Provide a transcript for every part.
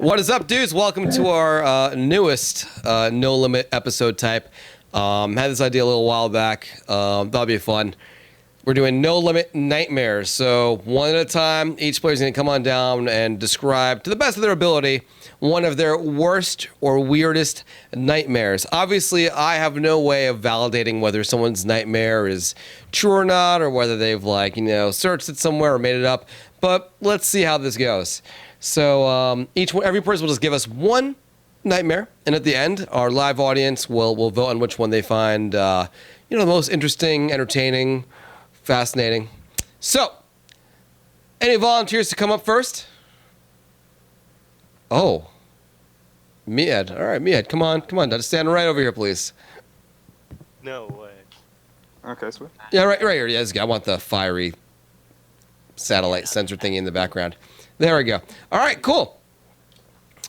What is up, dudes? Welcome to our newest No Limit episode type. Had this idea a little while back. Thought it'd be fun. We're doing No Limit Nightmares. So one at a time, each player's going to come on down and describe, to the best of their ability, one of their worst or weirdest nightmares. Obviously, I have no way of validating whether someone's nightmare is true or not, or whether they've, searched it somewhere or made it up. But let's see how this goes. So every person will just give us one nightmare, and at the end, our live audience will vote on which one they find, the most interesting, entertaining, fascinating. So, any volunteers to come up first? Oh, Miette. All right, Miette, come on, just stand right over here, please. No way. Okay, sweet. Yeah, right here. Yes, I want the fiery satellite sensor thingy in the background. There we go. All right, cool.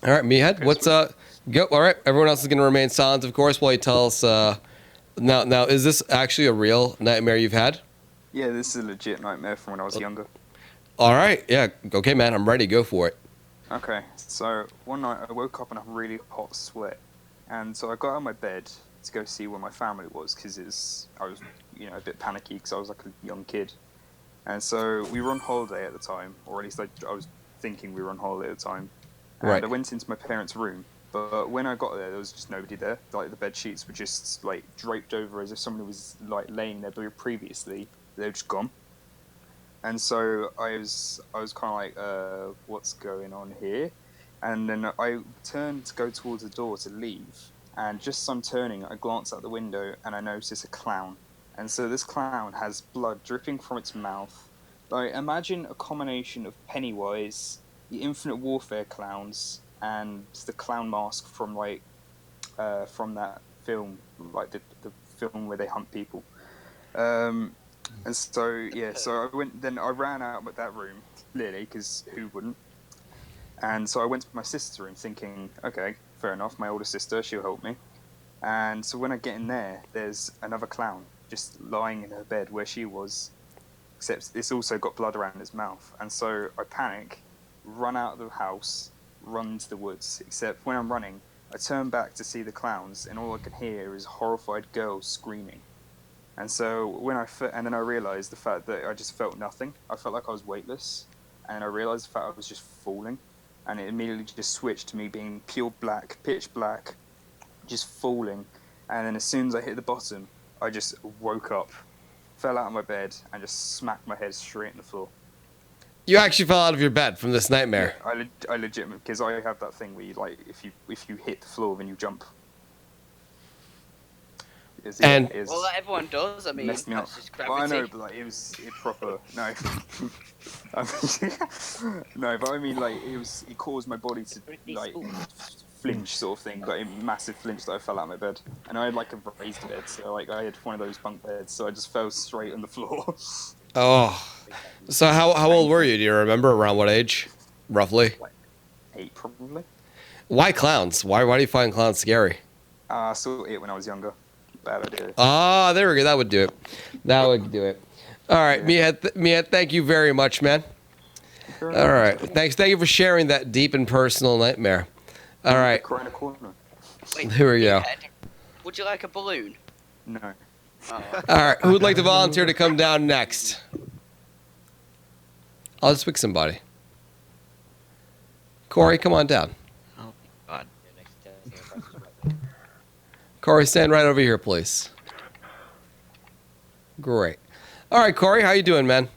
All right, Miette, Okay, what's go? All right, everyone else is going to remain silent, of course, while you tell us. Now, is this actually a real nightmare you've had? Yeah, this is a legit nightmare from when I was younger. All right, yeah, okay, man, I'm ready. Go for it. Okay, so one night I woke up in a really hot sweat, and so I got out of my bed to go see where my family was, because I was, a bit panicky because I was like a young kid. And so we were on holiday at the time, or at least I was thinking we were on holiday at the time. And Right. I went into my parents' room, but when I got there was just nobody there. Like, the bed sheets were just like draped over as if somebody was like laying there, but previously they were just gone. And so I was kind of like, what's going on here? And then I turned to go towards the door to leave, and just as I'm turning, I glance out the window and I notice a clown. And so this clown has blood dripping from its mouth. Like, imagine a combination of Pennywise, the Infinite Warfare clowns, and the clown mask from from that film, like the film where they hunt people. And so so I ran out of that room, clearly, because who wouldn't? And so I went to my sister's room thinking, okay, fair enough, my older sister, she'll help me. And so when I get in there, there's another clown just lying in her bed where she was, except it's also got blood around its mouth. And so I panic, run out of the house, run to the woods, except when I'm running, I turn back to see the clowns, and all I can hear is a horrified girl screaming. And so and then I realised the fact that I just felt nothing. I felt like I was weightless, and I realised the fact I was just falling, and it immediately just switched to me being pure black, pitch black, just falling. And then as soon as I hit the bottom, I just woke up, fell out of my bed, and just smacked my head straight in the floor. You actually fell out of your bed from this nightmare. I legitimately, because I have that thing where you, like, if you hit the floor, then you jump. Well, everyone does. I mean, messed me up. that's just Well, I gravity. know, but it proper no. No, but I mean, it caused my body to flinch, sort of thing, but a massive flinch that I fell out of my bed, and I had like a raised bed, so I had one of those bunk beds, so I just fell straight on the floor. Oh, so how old were you? Do you remember? Around what age, roughly? 8 probably. Why clowns? Why do you find clowns scary? I saw it when I was younger. Bad idea. Ah, there we go. That would do it. All right, Yeah. Miette, thank you very much, man. Sure. All right, thank you for sharing that deep and personal nightmare. All right, Cry in a corner. Wait, here we go. Ed, would you like a balloon? No. Oh. All right, who would like to volunteer to come down next? I'll just pick somebody. Corey, come on down. Oh, God. Corey, stand right over here, please. Great. All right, Corey, how you doing, man?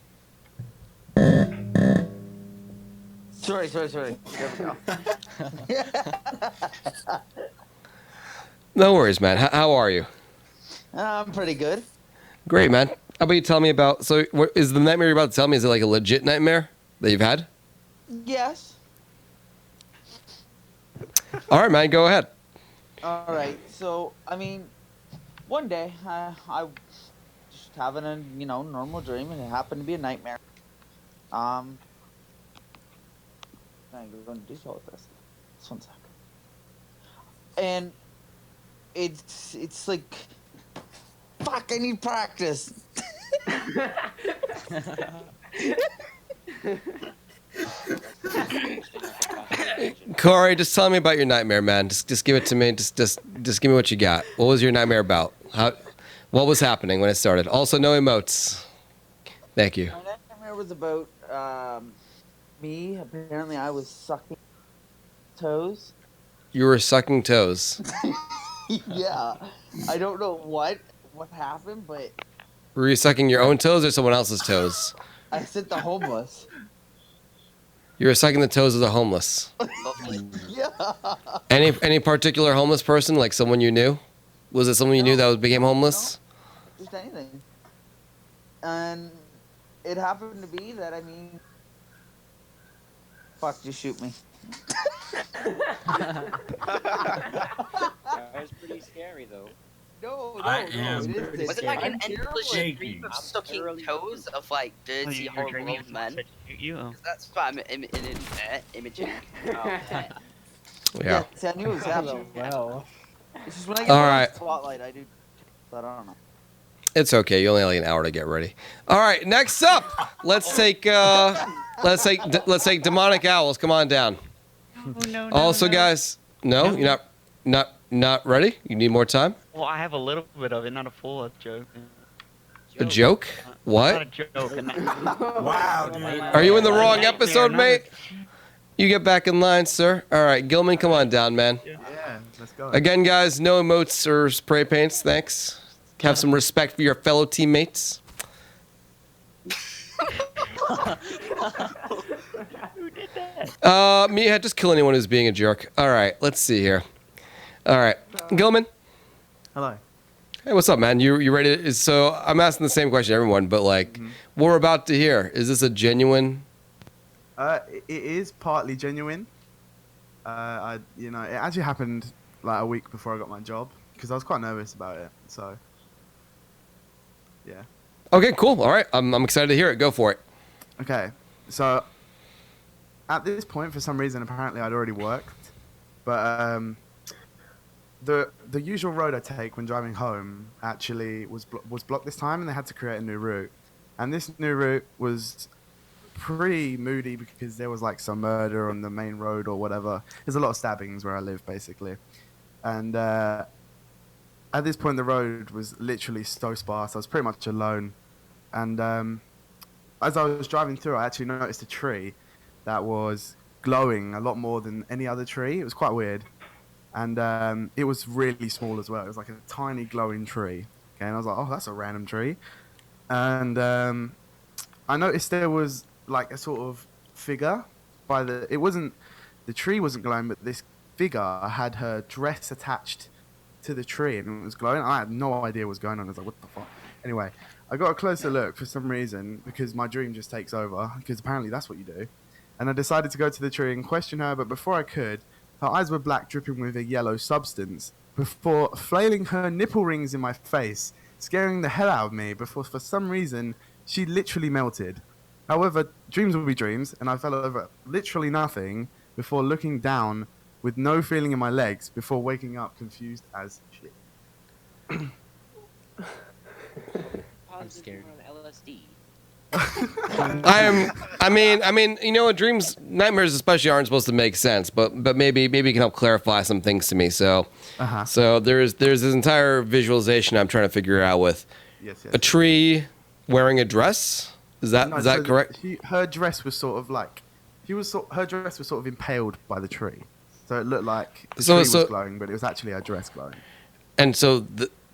Sorry. There we go. No worries, man. How are you? I'm pretty good. Great, man. How about you tell me about... So, is the nightmare you're about to tell me, is it like a legit nightmare that you've had? Yes. All right, man, go ahead. All right. So, I mean, one day I just having a normal dream, and it happened to be a nightmare. I'm going to do so with this. Just one sec. And it's like, fuck, I need practice. Corey, just tell me about your nightmare, man. Just give it to me. Just give me what you got. What was your nightmare about? What was happening when it started? Also, no emotes. Thank you. My nightmare was about me. Apparently, I was sucking toes. You were sucking toes. Yeah, I don't know what happened, but Were you sucking your own toes or someone else's toes? I said the homeless. You were sucking the toes of the homeless. Lovely. Yeah. Any particular homeless person, like someone you knew? Was it someone you knew that became homeless? Just anything. And it happened to be that, I mean, fuck, just shoot me. That's pretty scary, though. No, I am it pretty is. Was it like an I'm endless shaking. stream of sucking toes of like dirty, you're horrible dreaming old of men? someone said you? 'Cause that's what I'm imaging. Oh. Yeah. See, I knew it was happening. Well. It's just when I get All put on right. the spotlight, I do. But I don't know. It's okay. You only have like an hour to get ready. All right. Next up, let's take demonic owls. Come on down. No, Also, guys, no, No. you're not ready. You need more time. Well, I have a little bit of it, not a full joke. A joke? Not What? a joke. Wow, dude. Are you in the wrong Nightmare, episode, not mate? You get back in line, sir. All right, Gilman, come on down, man. Yeah, let's go. Again, guys, no emotes or spray paints. Thanks. Have some respect for your fellow teammates. Who did that? Miette, just kill anyone who's being a jerk. All right, let's see here. All right, Gilman. Hello. Hey, what's up, man? You ready? So I'm asking the same question to everyone, but like, what we're about to hear, is this a genuine? It is partly genuine. It actually happened like a week before I got my job because I was quite nervous about it. So, yeah. Okay, cool. All right, I'm excited to hear it. Go for it. Okay, so at this point, for some reason, apparently I'd already worked, but the usual road I take when driving home actually was blocked this time, and they had to create a new route, and this new route was pretty moody because there was like some murder on the main road or whatever. There's a lot of stabbings where I live, basically, and at this point the road was literally so sparse. I was pretty much alone, and as I was driving through, I actually noticed a tree that was glowing a lot more than any other tree. It was quite weird, and it was really small as well. It was like a tiny glowing tree. Okay, and I was like, oh, that's a random tree, and I noticed there was like a sort of figure by the. The tree wasn't glowing, but this figure had her dress attached to the tree, and it was glowing. I had no idea what was going on. I was like, what the fuck? Anyway, I got a closer look for some reason because my dream just takes over, because apparently that's what you do. And I decided to go to the tree and question her, but before I could, her eyes were black, dripping with a yellow substance, before flailing her nipple rings in my face, scaring the hell out of me, before for some reason she literally melted. However, dreams will be dreams, and I fell over literally nothing before looking down with no feeling in my legs before waking up confused as shit. I'm scared. LSD. I mean, you know what? Dreams, nightmares, especially, aren't supposed to make sense, but maybe you can help clarify some things to me. So, so there's this entire visualization I'm trying to figure out with Yes. a tree wearing a dress. Is that correct? Her dress was sort of like, her dress was sort of impaled by the tree, so it looked like the tree was glowing, but it was actually her dress glowing. And so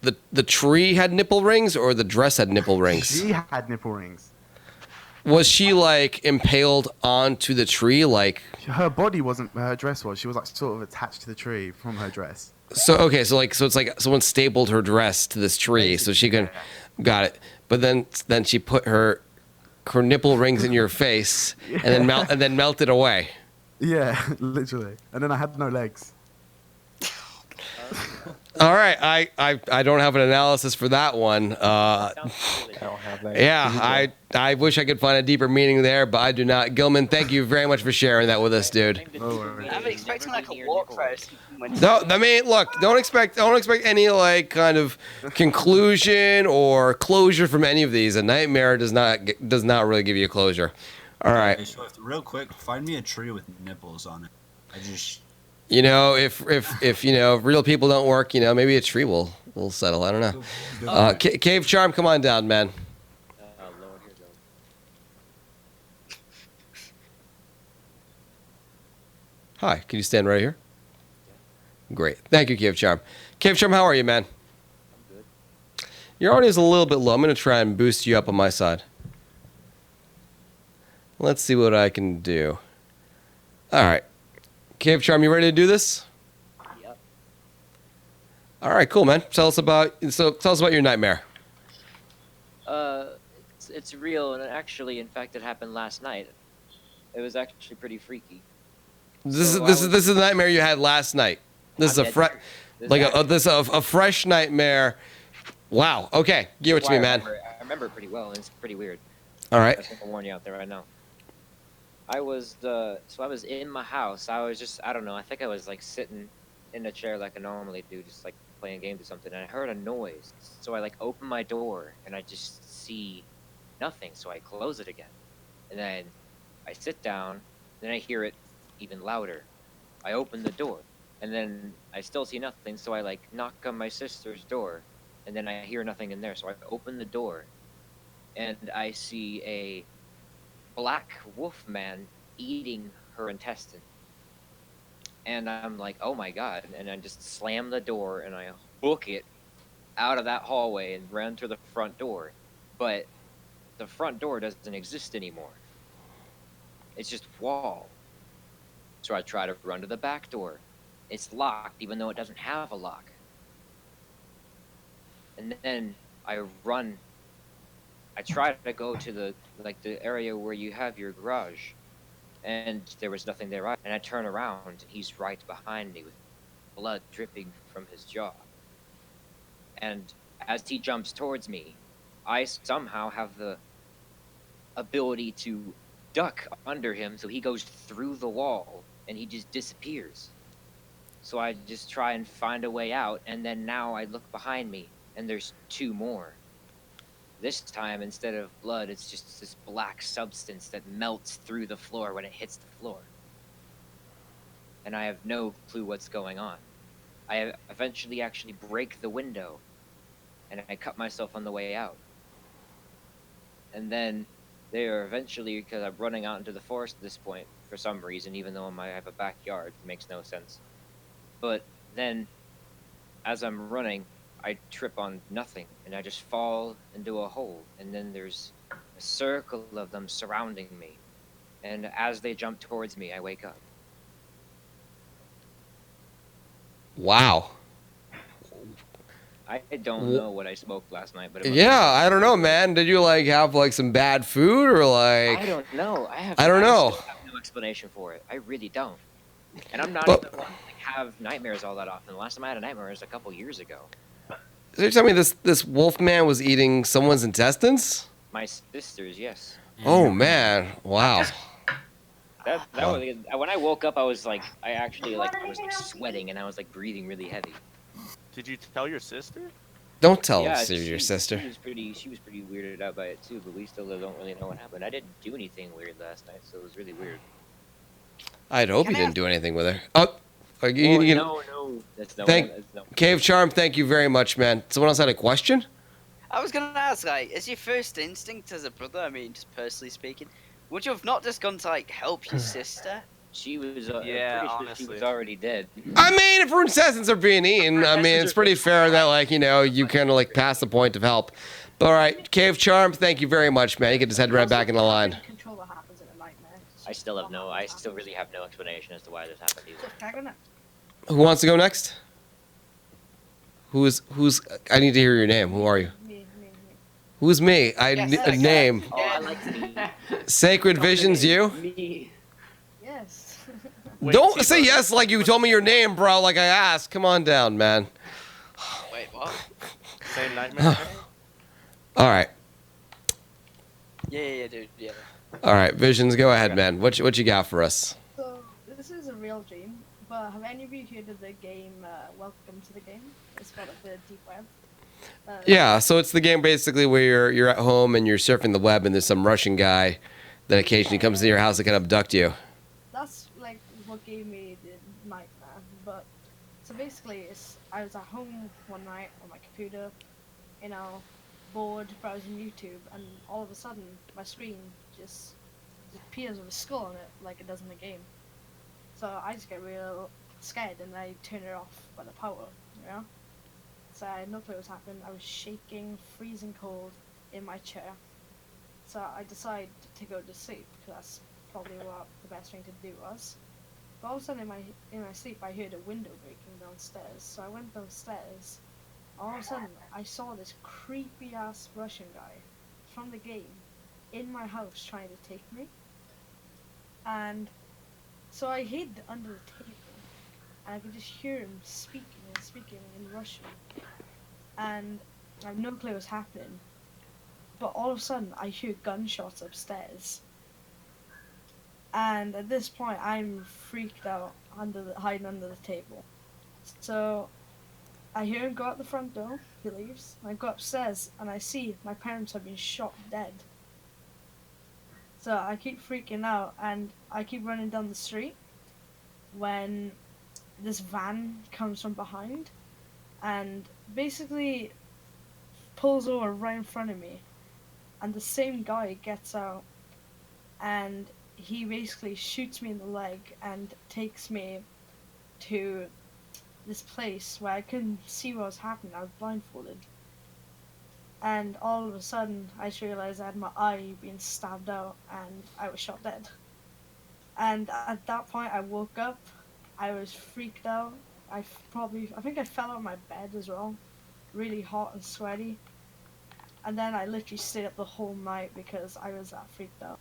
the tree had nipple rings, or the dress had nipple rings? She had nipple rings. Was she like impaled onto the tree? Like Her body wasn't where her dress was. She was like sort of attached to the tree from her dress. so okay, so it's like someone stapled her dress to this tree so she can got it. But then she put her nipple rings in your face and then melted away. Yeah, literally. And then I had no legs. All right, I don't have an analysis for that one. I don't have that. Yeah, I wish I could find a deeper meaning there, but I do not. Gilman, thank you very much for sharing that with us, dude. No worries. I'm expecting like a walkthrough. No, I mean, look, don't expect any like kind of conclusion or closure from any of these. A nightmare does not really give you a closure. All right. Hey, Swift, real quick, find me a tree with nipples on it. You know, if you know, if real people don't work, you know, maybe a tree will settle. I don't know. Cave Charm, come on down, man. Lord, here goes. Hi, can you stand right here? Great. Thank you, Cave Charm. Cave Charm, how are you, man? I'm good. Your audio is a little bit low. I'm going to try and boost you up on my side. Let's see what I can do. All right. Cave Charm, you ready to do this? Yep. All right, cool, man. Tell us about your nightmare. It's real, and actually, in fact, it happened last night. It was actually pretty freaky. This So is a nightmare you had last night. This is a fresh nightmare. Wow. Okay, give it to me, man. I remember it pretty well, and it's pretty weird. All right. I think I'll warn you out there right now. I was in my house. I was just, I don't know. I think I was like sitting in a chair like I normally do, just like playing games or something. And I heard a noise, so I like open my door and I just see nothing. So I close it again, and then I sit down. Then I hear it even louder. I open the door, and then I still see nothing. So I like knock on my sister's door, and then I hear nothing in there. So I open the door, and I see a black wolf man eating her intestine. And I'm like, oh my god. And I just slam the door and I book it out of that hallway and ran through the front door. But the front door doesn't exist anymore. It's just wall. So I try to run to the back door. It's locked even though it doesn't have a lock. And then I try to go to the area where you have your garage, and there was nothing there. And I turn around, and he's right behind me with blood dripping from his jaw. And as he jumps towards me, I somehow have the ability to duck under him, so he goes through the wall, and he just disappears. So I just try and find a way out, and then now I look behind me, and there's two more. This time, instead of blood, it's just this black substance that melts through the floor when it hits the floor. And I have no clue what's going on. I eventually actually break the window, and I cut myself on the way out. And then they are eventually, because I'm running out into the forest at this point, for some reason, even though I have a backyard, it makes no sense. But then, as I'm running, I trip on nothing, and I just fall into a hole, and then there's a circle of them surrounding me, and as they jump towards me, I wake up. Wow. I don't know what I smoked last night, but Yeah, I don't know, man. Did you like have like some bad food or like? I don't know. I don't know. still have no explanation for it. I really don't. And I'm not But- even one to have nightmares all that often. The last time I had a nightmare was a couple years ago. So you're telling me this wolf man was eating someone's intestines? My sisters, yes. Oh man, wow. That was, when I woke up, I was like, I was like sweating and I was like breathing really heavy. Did you tell your sister? Don't tell Yeah, us you're your sister. She was pretty weirded out by it too, but we still don't really know what happened. I didn't do anything weird last night, so it was really weird. I'd hope you didn't do anything with her. Oh, No, that's no. Thank- That's no. Cave Charm, thank you very much, man. Someone else had a question? I was gonna ask, like, is your first instinct as a brother, I mean, just personally speaking, would you have not just gone to, like, help your sister? She was. Yeah, pretty sure she honestly. was already dead. I mean, if her intestines are being eaten, I mean, it's pretty fair that, like, you know, you kind of, like, pass the point of help. But, all right, Cave Charm, thank you very much, man. You can just head right back in the line. Control what happens in a nightmare. I still really have no explanation as to why this happened either. Who wants to go next? Who's, I need to hear your name. Who are you? Me. Who's me? I Yes, need a okay. name. Oh, I like me. Sacred Visions, you? Me. Yes. Wait, Don't T-Bone. say yes like you told me your name, bro, like I asked. Come on down, man. Wait, what? Same nightmare? All right. Yeah, dude, yeah. All right, Visions, go ahead, man. What you got for us? So this is a real dream, but have any of you heard of the game Welcome to the Game? It's part of the deep web. Yeah, so it's the game basically where you're at home and you're surfing the web and there's some Russian guy that occasionally comes to your house that can abduct you. That's like what gave me the nightmare. But so basically, I was at home one night on my computer, bored browsing YouTube, and all of a sudden my screen just appears with a skull on it like it does in the game. So I just get real scared and I turn it off by the power, So I had no clue what was happening. I was shaking, freezing cold in my chair. So I decided to go to sleep because that's probably what the best thing to do was. But all of a sudden in my sleep I heard a window breaking downstairs. So I went downstairs. All of a sudden I saw this creepy ass Russian guy from the game in my house trying to take me. And so I hid under the table and I could just hear him speaking in Russian. And I have no clue what's happening. But all of a sudden I hear gunshots upstairs. And at this point I'm freaked out hiding under the table. So I hear him go out the front door, he leaves, I go upstairs and I see my parents have been shot dead. So I keep freaking out and I keep running down the street when this van comes from behind and basically pulls over right in front of me, and the same guy gets out and he basically shoots me in the leg and takes me to this place where I couldn't see what was happening. I was blindfolded. And all of a sudden, I just realized I had my eye being stabbed out and I was shot dead. And at that point, I woke up. I was freaked out. I think I fell out of my bed as well. Really hot and sweaty. And then I literally stayed up the whole night because I was that freaked out.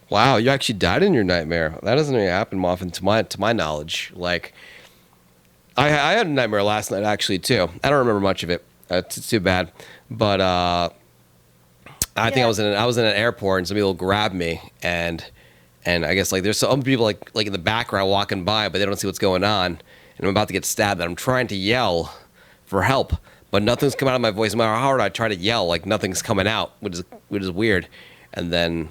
Wow, you actually died in your nightmare. That doesn't really happen often to my knowledge. Like, I had a nightmare last night actually too. I don't remember much of it. It's too bad. But I think I was in an airport and some people grabbed me and I guess like there's some people like in the background walking by, but they don't see what's going on, and I'm about to get stabbed and I'm trying to yell for help, but nothing's coming out of my voice. No matter how hard I try to yell, like nothing's coming out, which is weird. And then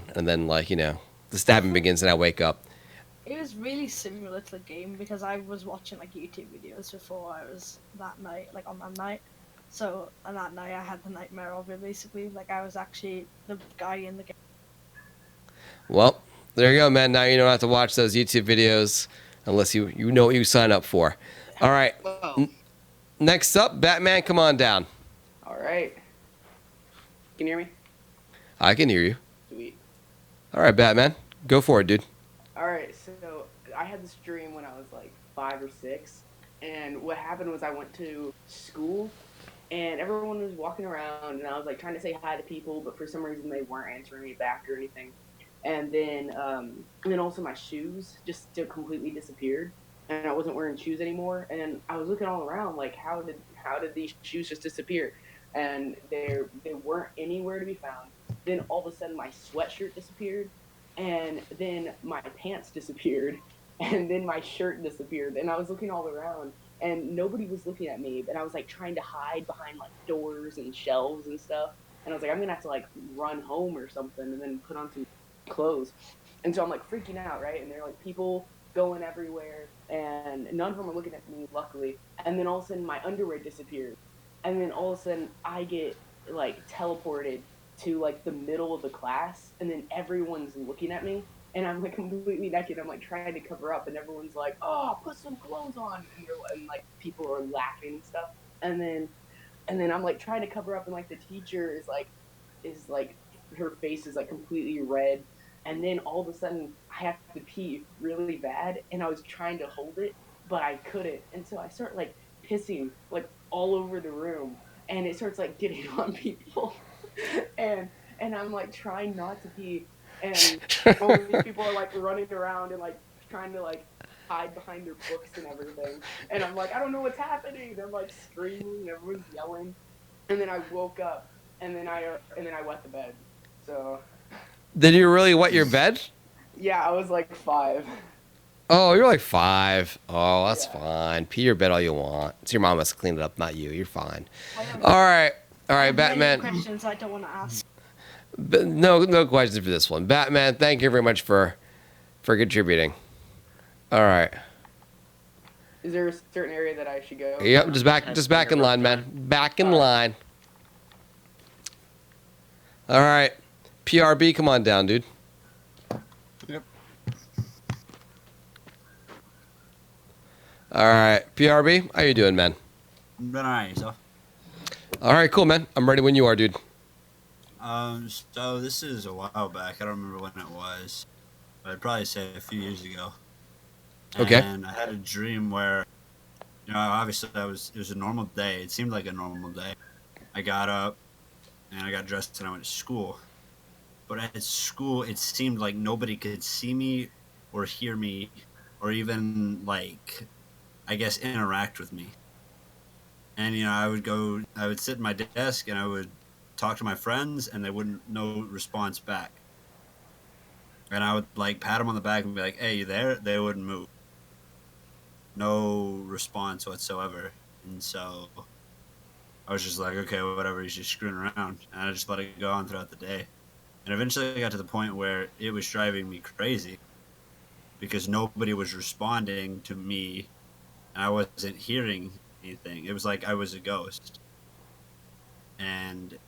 like the stabbing begins and I wake up. It was really similar to the game because I was watching like YouTube videos before I was that night, like on that night. So on that night I had the nightmare of it basically. Like I was actually the guy in the game. Well, there you go, man. Now you don't have to watch those YouTube videos unless you know what you sign up for. All right. Next up, Batman, come on down. All right. Can you hear me? I can hear you. Sweet. All right, Batman. Go for it, dude. All right, so I had this dream when I was like 5 or 6, and what happened was I went to school, and everyone was walking around, and I was like trying to say hi to people, but for some reason they weren't answering me back or anything. And then also my shoes just completely disappeared, and I wasn't wearing shoes anymore. And I was looking all around, like how did these shoes just disappear? And they weren't anywhere to be found. Then all of a sudden my sweatshirt disappeared, and then my pants disappeared, and then my shirt disappeared. And I was looking all around, and nobody was looking at me. And I was like trying to hide behind like doors and shelves and stuff. And I was like, I'm gonna have to like run home or something, and then put on some clothes. And so I'm like freaking out, right? And there are like people going everywhere, and none of them are looking at me, luckily. And then all of a sudden my underwear disappeared, and then all of a sudden I get like teleported to like the middle of the class, and then everyone's looking at me, and I'm like completely naked. I'm like trying to cover up, and everyone's like, "Oh, put some clothes on," and like people are laughing and stuff. And then I'm like trying to cover up, and like the teacher is like her face is like completely red. And then all of a sudden I have to pee really bad, and I was trying to hold it, but I couldn't. And so I start like pissing like all over the room, and it starts like getting on people. and I'm like trying not to pee, and all these people are like running around and like trying to like hide behind their books and everything. And I'm like, I don't know what's happening. They're like screaming, and everyone's yelling. And then I woke up, and then I wet the bed. So. Did you really wet your bed? Yeah, I was like 5. Oh, you're like 5. Oh, that's fine. Pee your bed all you want. It's your mom has to clean it up, not you. You're fine. All right, Batman. Questions I don't want to ask. No questions for this one. Batman, thank you very much for contributing. All right. Is there a certain area that I should go? Yep, just back in line, man. Back in line. All right. PRB, come on down, dude. Yep. All right. PRB, how you doing, man? I'm doing alright, yourself. All right, cool, man. I'm ready when you are, dude. So this is a while back. I don't remember when it was, but I'd probably say a few years ago. Okay. And I had a dream where, obviously it was a normal day. It seemed like a normal day. I got up and I got dressed and I went to school. But at school, it seemed like nobody could see me or hear me or even, like, I guess, interact with me. And, I would sit at my desk and I would talk to my friends and they wouldn't, no response back. And I would, like, pat them on the back and be like, hey, you there? They wouldn't move. No response whatsoever. And so I was just like, okay, whatever, he's just screwing around. And I just let it go on throughout the day. And eventually I got to the point where it was driving me crazy because nobody was responding to me and I wasn't hearing anything. It was like I was a ghost. And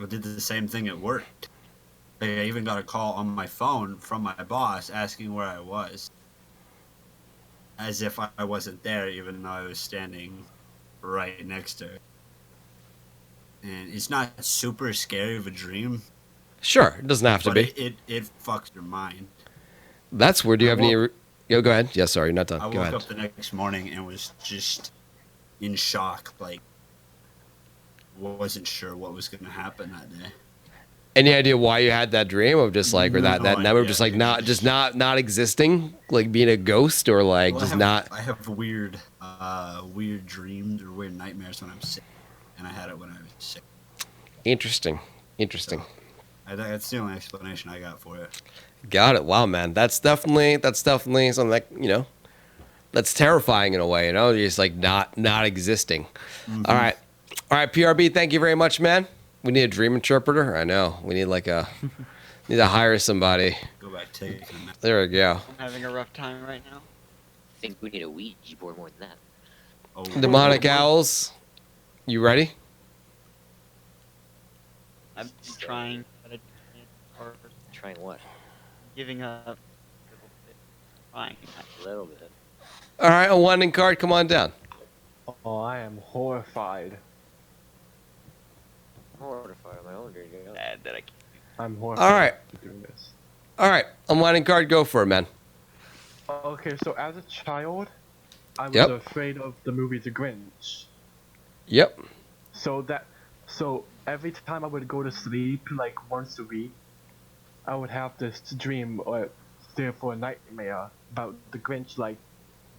I did the same thing at work. Like, I even got a call on my phone from my boss asking where I was. As if I wasn't there, even though I was standing right next to her. And it's not super scary of a dream. Sure, it doesn't have to but be. It fucks your mind. That's weird. Do you have any... Yo, go ahead. Yeah, sorry, you're not done. I Go woke ahead. up the next morning and was just in shock. Like, wasn't sure what was going to happen that day. Any idea why you had that dream of just like, or that No number idea. just like not existing, like being a ghost, or like Well, just not? I have weird dreams or weird nightmares when I'm sick, and I had it when I was sick. Interesting. That's the only explanation I got for it. Got it. Wow, man, that's definitely something that that's terrifying in a way. Just like not existing. Mm-hmm. All right, PRB. Thank you very much, man. We need a dream interpreter. I know. We need need to hire somebody. Go back taking a nap. There we go. I'm having a rough time right now. I think we need a Ouija board more than that. Oh, Demonic owls. You ready? I'm trying, but or Trying what? giving up a little bit. Trying. A little bit. All right, a winding card. Come on down. Oh, I am horrified. I'm horrified of my own dream. Bad that I can't. I'm horrified. All right. Doing this. All right, a winding card. Go for it, man. Okay, so as a child, I was Yep. afraid of the movie The Grinch. Yep. So every time I would go to sleep, like once a week, I would have this dream or therefore a nightmare about the Grinch, like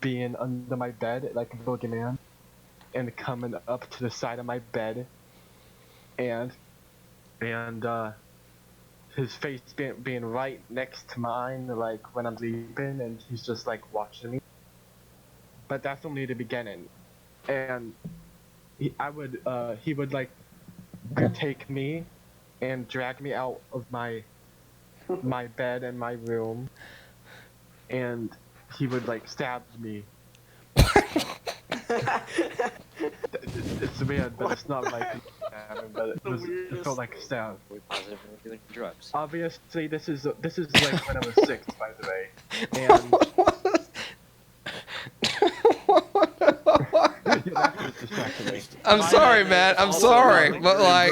being under my bed, like a boogeyman, and coming up to the side of my bed, and his face being right next to mine, like when I'm sleeping, and he's just like watching me. But that's only the beginning, and he would like take me and drag me out of my bed in my room, and he would like stab me. It's weird, but it's not like stabbing, but it felt like a stab. We're positive we're doing drugs. Obviously, this is like when I was 6, by the way, and I'm sorry, man. I'm sorry, but like,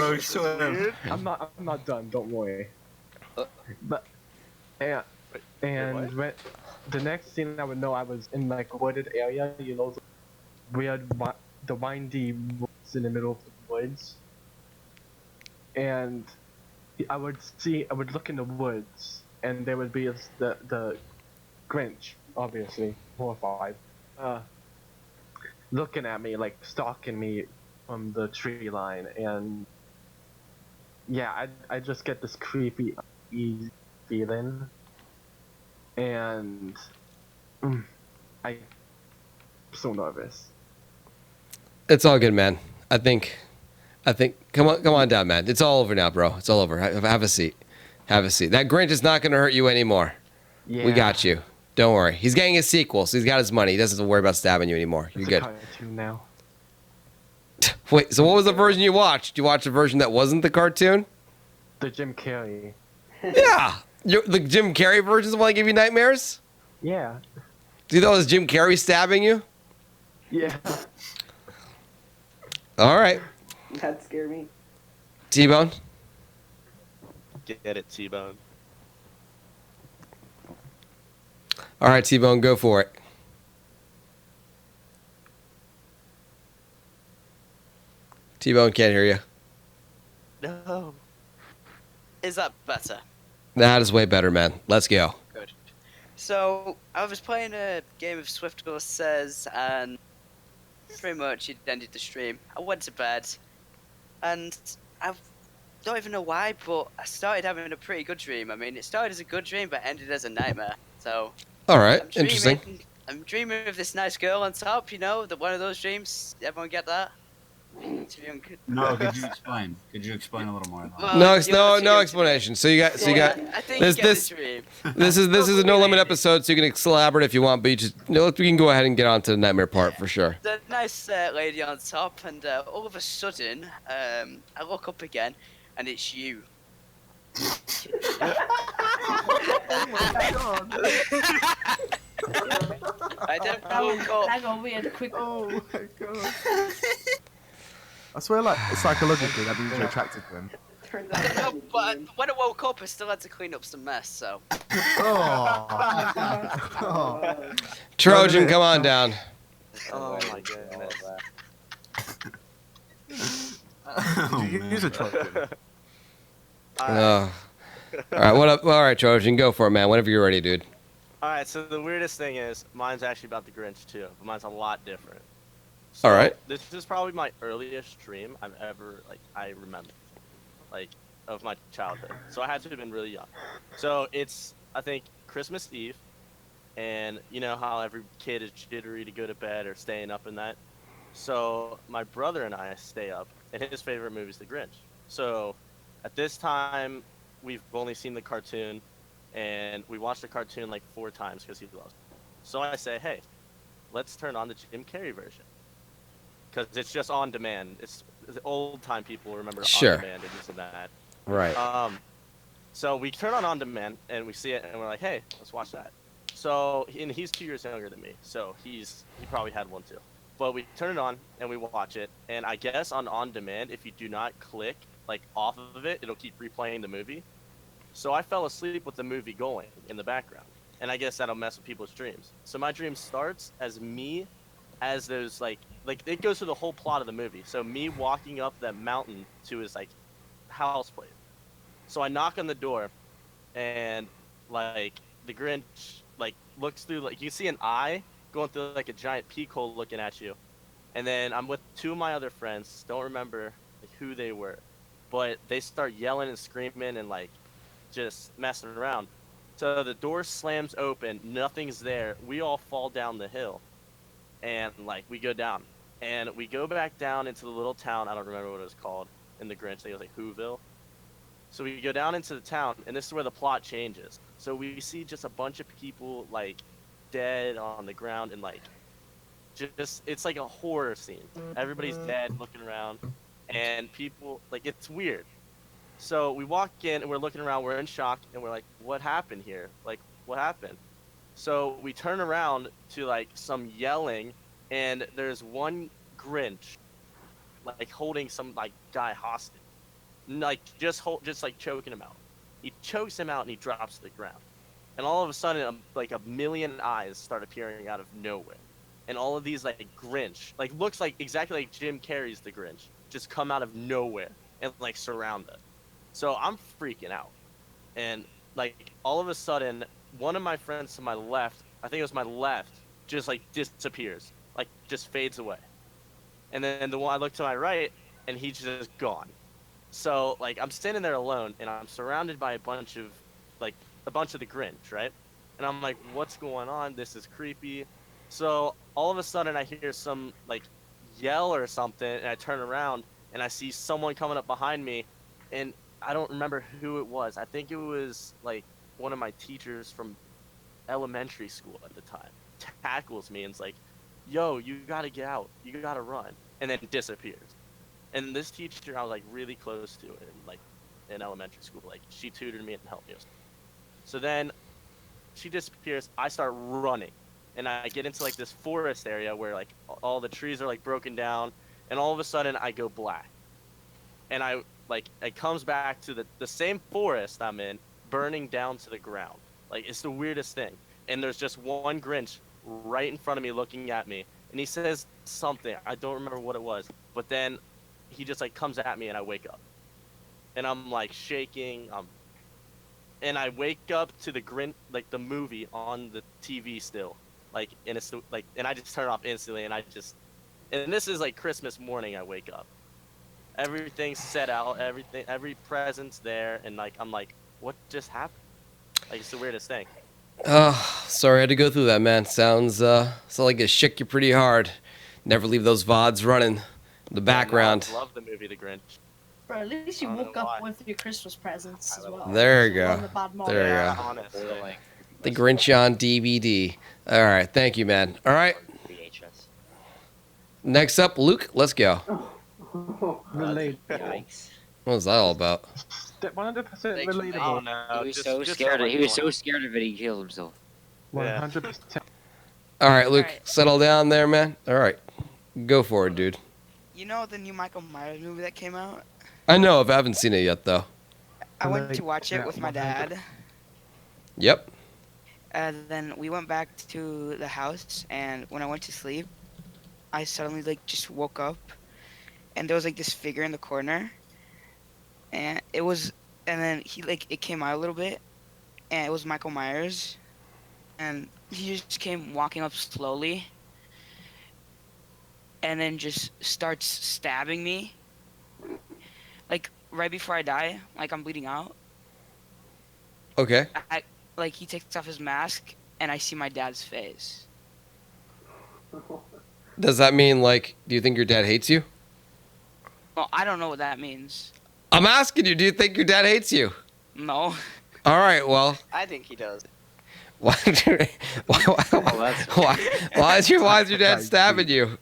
I'm not done. Don't worry. But and when the next thing I would know, I was in like a wooded area. We had the windy woods in the middle of the woods, and I would look in the woods, and there would be the Grinch, obviously horrified, looking at me, like stalking me from the tree line, and yeah, I just get this creepy, uneasy feeling, and I'm so nervous. it's all good, man. I think, come on down, man. It's all over now, bro. It's all over. Have a seat. Have a seat. That Grinch is not going to hurt you anymore. Yeah. We got you. Don't worry. He's getting a sequel, so he's got his money. He doesn't have to worry about stabbing you anymore. You're It's good. a cartoon now. Wait, so what was the version you watched? Did you watch the version that wasn't the cartoon? The Jim Carrey. Yeah. The Jim Carrey version is the one that gave you nightmares? Yeah. Do you know it was Jim Carrey stabbing you? Yeah. All right. That scared me. T-Bone? Get it, T-Bone. All right, T-Bone, go for it. T-Bone can't hear you. No. Is that better? That is way better, man. Let's go. Good. So, I was playing a game of swiftor says, and pretty much it ended the stream. I went to bed, and I don't even know why, but I started having a pretty good dream. I mean, it started as a good dream, but ended as a nightmare. So, All right, I'm dreaming, interesting. I'm dreaming of this nice girl on top, you know, one of those dreams. Everyone get that? No, could you explain? Could you explain a little more? Well, No, you're too no young explanation. So you got, I think this, you get this, the dream. this is a no limit episode, so you can elaborate if you want, but you just, we can go ahead and get on to the nightmare part for sure. The nice lady on top, and all of a sudden, I look up again, and it's you. I don't woke up. That got weird quick. Oh my god. I swear, like, psychologically, that means you're attracted to him. Turns No, but when I woke up, I still had to clean up some mess, so. Oh. Oh. Trojan, come on down. Oh my goodness. Did you use a Trojan? Oh. All right, what up? All right, Trojan, go for it, man. Whenever you're ready, dude. Alright, so the weirdest thing is, mine's actually about the Grinch too, but mine's a lot different. So, All right. This is probably my earliest dream I've ever, I remember, of my childhood. So I had to have been really young. So it's, I think, Christmas Eve, and you know how every kid is jittery to go to bed or staying up in that? So my brother and I stay up, and his favorite movie is The Grinch. So at this time, we've only seen the cartoon, and we watched the cartoon like 4 times because he loves it. So I say, hey, let's turn on the Jim Carrey version. Because it's just on demand. It's the old time people remember Sure. on demand and this and that. Right. So we turn on demand and we see it and we're like, hey, let's watch that. So and he's 2 years younger than me, so he probably had one too. But we turn it on and we watch it, and I guess on demand, if you do not click like off of it, it'll keep replaying the movie. So I fell asleep with the movie going in the background, and I guess that'll mess with people's dreams. So my dream starts as me, as those like it goes through the whole plot of the movie. So me walking up that mountain to his house place. So I knock on the door, and the Grinch looks through, you see an eye going through a giant peek hole looking at you, and then I'm with 2 of my other friends. Don't remember who they were, but they start yelling and screaming and just messing around. So the door slams open, nothing's there. We all fall down the hill, and we go down, and we go back down into the little town. I don't remember what it was called in the Grinch. I think it was Whoville. So we go down into the town, and this is where the plot changes. So we see just a bunch of people dead on the ground, and just it's like a horror scene. Everybody's dead, looking around, and people it's weird. So we walk in and we're looking around, we're in shock, and we're like, what happened here? What happened? So we turn around to some yelling, and there's one Grinch holding some guy hostage. Just choking him out. He chokes him out and he drops to the ground. And all of a sudden, a million eyes start appearing out of nowhere. And all of these Grinch, looks exactly like Jim Carrey's The Grinch, just come out of nowhere and surround us. So I'm freaking out. And all of a sudden, one of my friends to my left, I think it was my left, just disappears, just fades away. And then the one I look to my right, and he's just gone. So I'm standing there alone, and I'm surrounded by a bunch of the Grinch, right? And I'm like, what's going on? This is creepy. So all of a sudden I hear some yell or something, and I turn around and I see someone coming up behind me, and I don't remember who it was. I think it was one of my teachers from elementary school at the time, tackles me and is like, "Yo, you gotta get out. You gotta run," and then disappears. And this teacher I was like really close to in elementary school. Like she tutored me and helped me. So then she disappears. I start running, and I get into like this forest area where like all the trees are like broken down, and all of a sudden I go black, and it comes back to the same forest I'm in, burning down to the ground. Like it's the weirdest thing. And there's just one Grinch right in front of me looking at me, and he says something. I don't remember what it was, but then he just like comes at me, and I wake up, and I'm like shaking. And I wake up to the the movie on the TV still, and it's and I just turn it off instantly, and and this is like Christmas morning. I wake up, everything's set out, every present's there, and like I'm like, what just happened? Like it's the weirdest thing. Oh, sorry I had to go through that, man. Sounds like it shook you pretty hard. Never leave those VODs running in the background. I love the movie The Grinch. Bro, at least you woke up with your Christmas presents as well. There you go. On the bad morning. There you go. Honestly. The Grinch on DVD. All right, thank you, man. All right. Next up, Luke. Let's go. Relatable. Yikes. What was that all about? 100% relatable. Oh no. He was so scared. He was so scared of it. He killed himself. 100%. All right, Luke. Alright. Settle down there, man. All right, go for it, dude. You know the new Michael Myers movie that came out? I know. If I haven't seen it yet, though. I went to watch it with my dad. Yep. And then we went back to the house, and when I went to sleep, I suddenly just woke up, and there was this figure in the corner, and then it came out a little bit, and it was Michael Myers, and he just came walking up slowly, and then just starts stabbing me, right before I die, I'm bleeding out. Okay. He takes off his mask, and I see my dad's face. Does that mean do you think your dad hates you? Well, I don't know what that means. I'm asking you. Do you think your dad hates you? No. All right. Well. I think he does. Why is your dad stabbing you?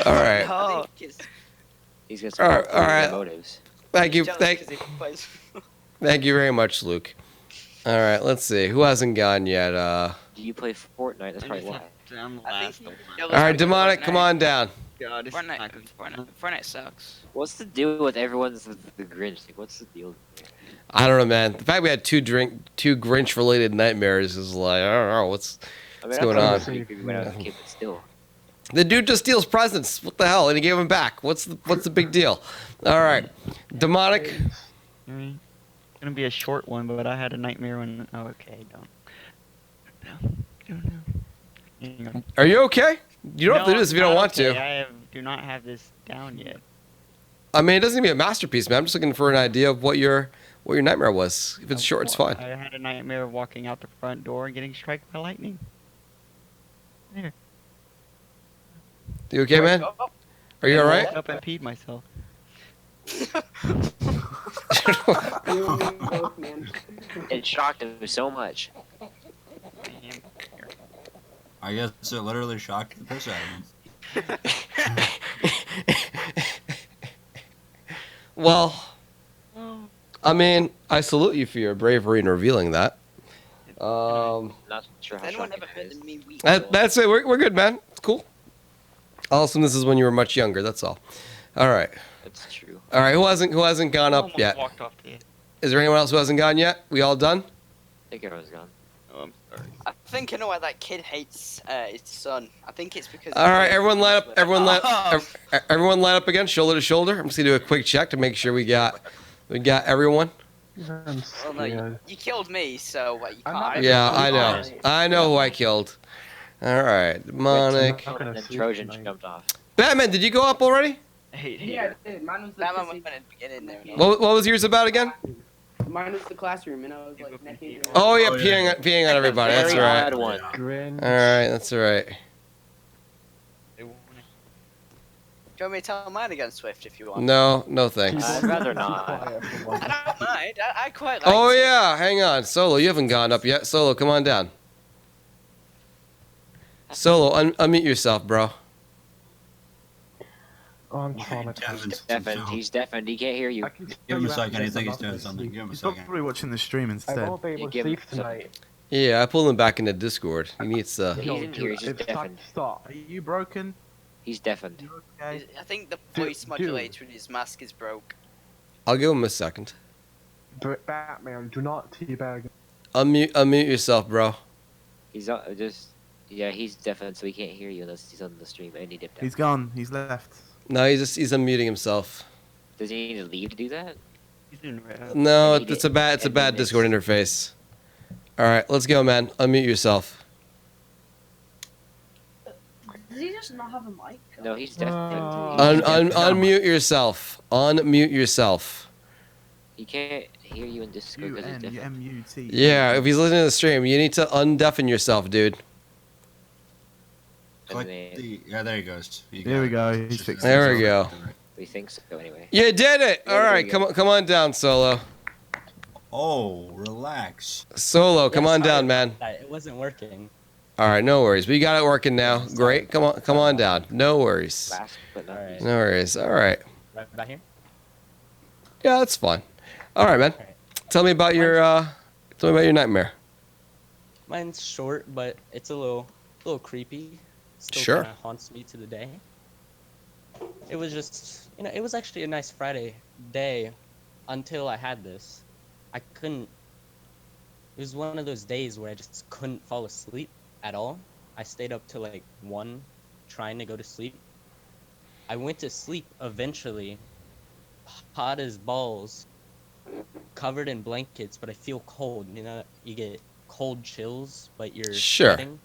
All right. Oh. He's got some All right. motives. Thank you. Thank you very much, Luke. All right. Let's see. Who hasn't gone yet? Do you play Fortnite? That's probably why. I'm the last one. All right, Demonic, come on down. God, it's not Fortnite sucks. What's the deal with everyone's the Grinch? What's the deal? I don't know, man. The fact we had two Grinch-related nightmares is I don't know what's going on. When I was a kid, but still. The dude just steals presents. What the hell? And he gave them back. What's the big deal? All right, Demonic. It's gonna be a short one, but I had a nightmare when. Oh, okay, don't. Are you okay? You don't have to do this if you don't want to. I do not have this down yet. I mean, it doesn't need to be a masterpiece, man. I'm just looking for an idea of what your nightmare was. If it's short, it's fine. I had a nightmare of walking out the front door and getting struck by lightning. There. You okay, man? Are you all right? I woke up and peed myself. It shocked him so much. I guess it literally shocked the piss out of him. Well, I mean, I salute you for your bravery in revealing that. Not sure how Anyone shocking ever it heard is. of me weak? That's it. We're good, man. It's cool. Also, this is when you were much younger. That's all. All right. That's true. All right. Who hasn't gone up yet? Walked off the. Is there anyone else who hasn't gone yet? We all done? I think everyone's gone. Oh, I'm sorry. I think I know why that kid hates his son. I think it's because. All right. Everyone line up. Everyone line up again, shoulder to shoulder. I'm just gonna do a quick check to make sure we got everyone. Well, no, you killed me, so you can't. Yeah, I know. I know who I killed. All right, Demonic. And then Trojan jumped off. Batman, did you go up already? Yeah, I did. Mine was the That one went at the beginning there. What was yours about again? Mine was the classroom, and I was naked. Oh yeah, peeing on everybody. That's Very right. odd one. Grinch. All right, that's all right. Do you want me to tell mine again, Swift, if you want? No thanks. I'd rather not. I don't mind. I quite like Oh it. yeah, hang on, Solo. You haven't gone up yet. Solo, come on down. Solo, unmute yourself, bro. Oh, I'm Why traumatized. Devin's Deafened. He's deafened. He can't hear you. I can Give tell him you a after second. I this, think I'm he's not gonna doing something. sleep. Give him a He's second. probably watching the stream I instead. won't be able You to give him sleep some- tonight. Yeah, I pulled him back into Discord. He needs He's No, in here. He's just it's deafened. stop. Are you broken? He's deafened. You okay? I think the Dude, voice modulator in his mask is broke. I'll give him a second. Batman, do not teabag. Unmute yourself, bro. He's just. Yeah, he's deafened, so he can't hear you unless he's on the stream and he dipped out. He's gone. He's left. No, he's unmuting himself. Does he need to leave to do that? He's doing right out. No, And he it's a did- bad and bad then Discord it's- interface. All right, let's go, man. Unmute yourself. Does he just not have a mic? No, he's deafened. Unmute yourself. Unmute yourself. He can't hear you in Discord because he's deafened. U-N-U-M-U-T. Yeah, if he's listening to the stream, you need to undeafen yourself, dude. Click the, yeah, there he goes. There we go. He's fixed it. There we go. We think so anyway. You did it. Yeah, All there right, we come go. on, come on down, Solo. Oh, relax. Solo, come Yeah, on sorry down, about man. that. It wasn't working. All right, no worries. We got it working now. Great. Come on down. No worries. Last but not least. No worries. All right. Right back here. Yeah, that's fine. All right, man. All right. Tell me about your nightmare. Mine's short, but it's a little creepy. Still Sure. kind of haunts me to the day. It was just, it was actually a nice Friday day until I had this. I couldn't. It was one of those days where I just couldn't fall asleep at all. I stayed up till like 1 trying to go to sleep. I went to sleep eventually, hot as balls, covered in blankets, but I feel cold. You get cold chills, but you're Sure. sweating.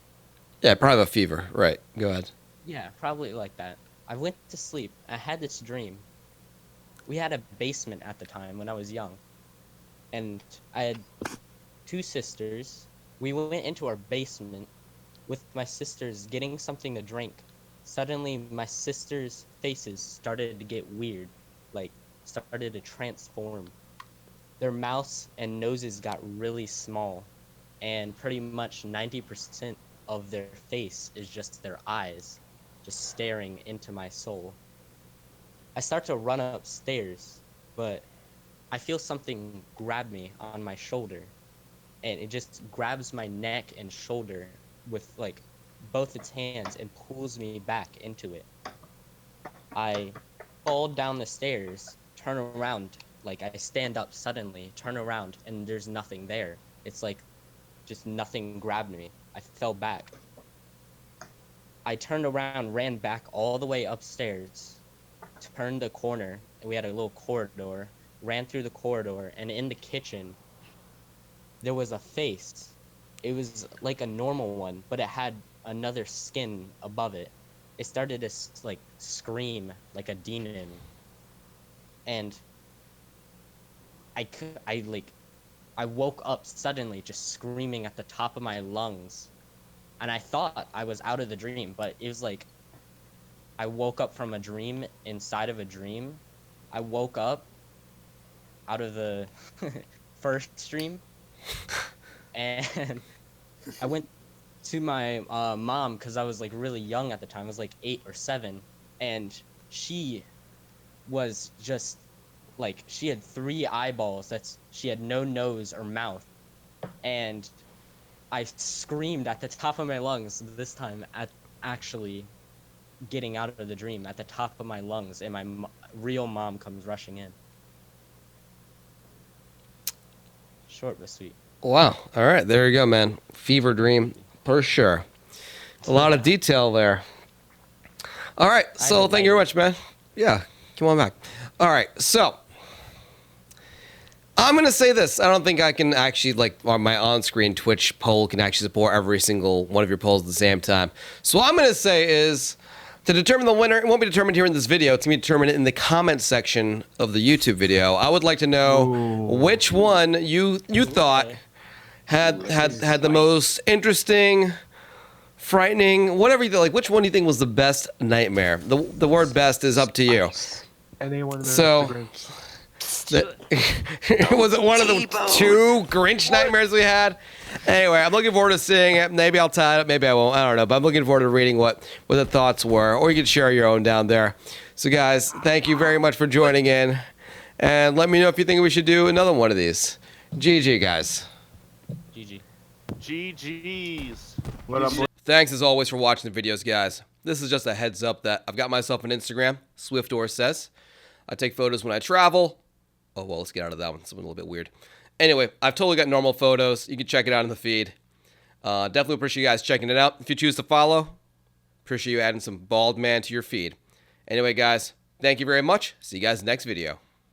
Yeah, probably have a fever. Right. Go ahead. Yeah, probably like that. I went to sleep. I had this dream. We had a basement at the time when I was young. And I had 2 sisters. We went into our basement with my sisters getting something to drink. Suddenly, my sisters' faces started to get weird. Like, started to transform. Their mouths and noses got really small. And pretty much 90% of their face is just their eyes, just staring into my soul. I start to run upstairs, but I feel something grab me on my shoulder, and it just grabs my neck and shoulder with like both its hands and pulls me back into it. I fall down the stairs, turn around, like I stand up suddenly, turn around, and there's nothing there. It's like just nothing grabbed me. I fell back. I turned around, ran back all the way upstairs, turned the corner, and we had a little corridor, ran through the corridor, and in the kitchen, there was a face. It was like a normal one, but it had another skin above it. It started to like scream like a demon, and I woke up suddenly, just screaming at the top of my lungs, and I thought I was out of the dream, but it was like I woke up from a dream inside of a dream. I woke up out of the first stream, and I went to my mom because I was like really young at the time. I was like 8 or 7, and she was just like, she had 3 eyeballs. She had no nose or mouth, and I screamed at the top of my lungs this time at actually getting out of the dream at the top of my lungs, and my real mom comes rushing in. Short but sweet. Wow. All right. There you go, man. Fever dream for sure. A lot of detail there. All right. So thank you very much, man. Yeah. Come on back. All right. So I'm going to say this. I don't think I can actually, like, on my on-screen Twitch poll can actually support every single one of your polls at the same time. So what I'm going to say is, to determine the winner, it won't be determined here in this video. It's going to be determined in the comment section of the YouTube video. I would like to know which one you thought had the most interesting, frightening, whatever you think. Like, which one do you think was the best nightmare? The word best is up to you. Anyone So, Was it one of the 2 Grinch nightmares we had? Anyway, I'm looking forward to seeing it. Maybe I'll tie it up. Maybe I won't. I don't know. But I'm looking forward to reading what the thoughts were. Or you can share your own down there. So, guys, thank you very much for joining in. And let me know if you think we should do another one of these. GG, guys. GG. GG's. Thanks, as always, for watching the videos, guys. This is just a heads up that I've got myself an Instagram, swiftor says. I take photos when I travel. Oh, well, let's get out of that one. Something a little bit weird. Anyway, I've totally got normal photos. You can check it out in the feed. Definitely appreciate you guys checking it out. If you choose to follow, appreciate you adding some bald man to your feed. Anyway, guys, thank you very much. See you guys next video.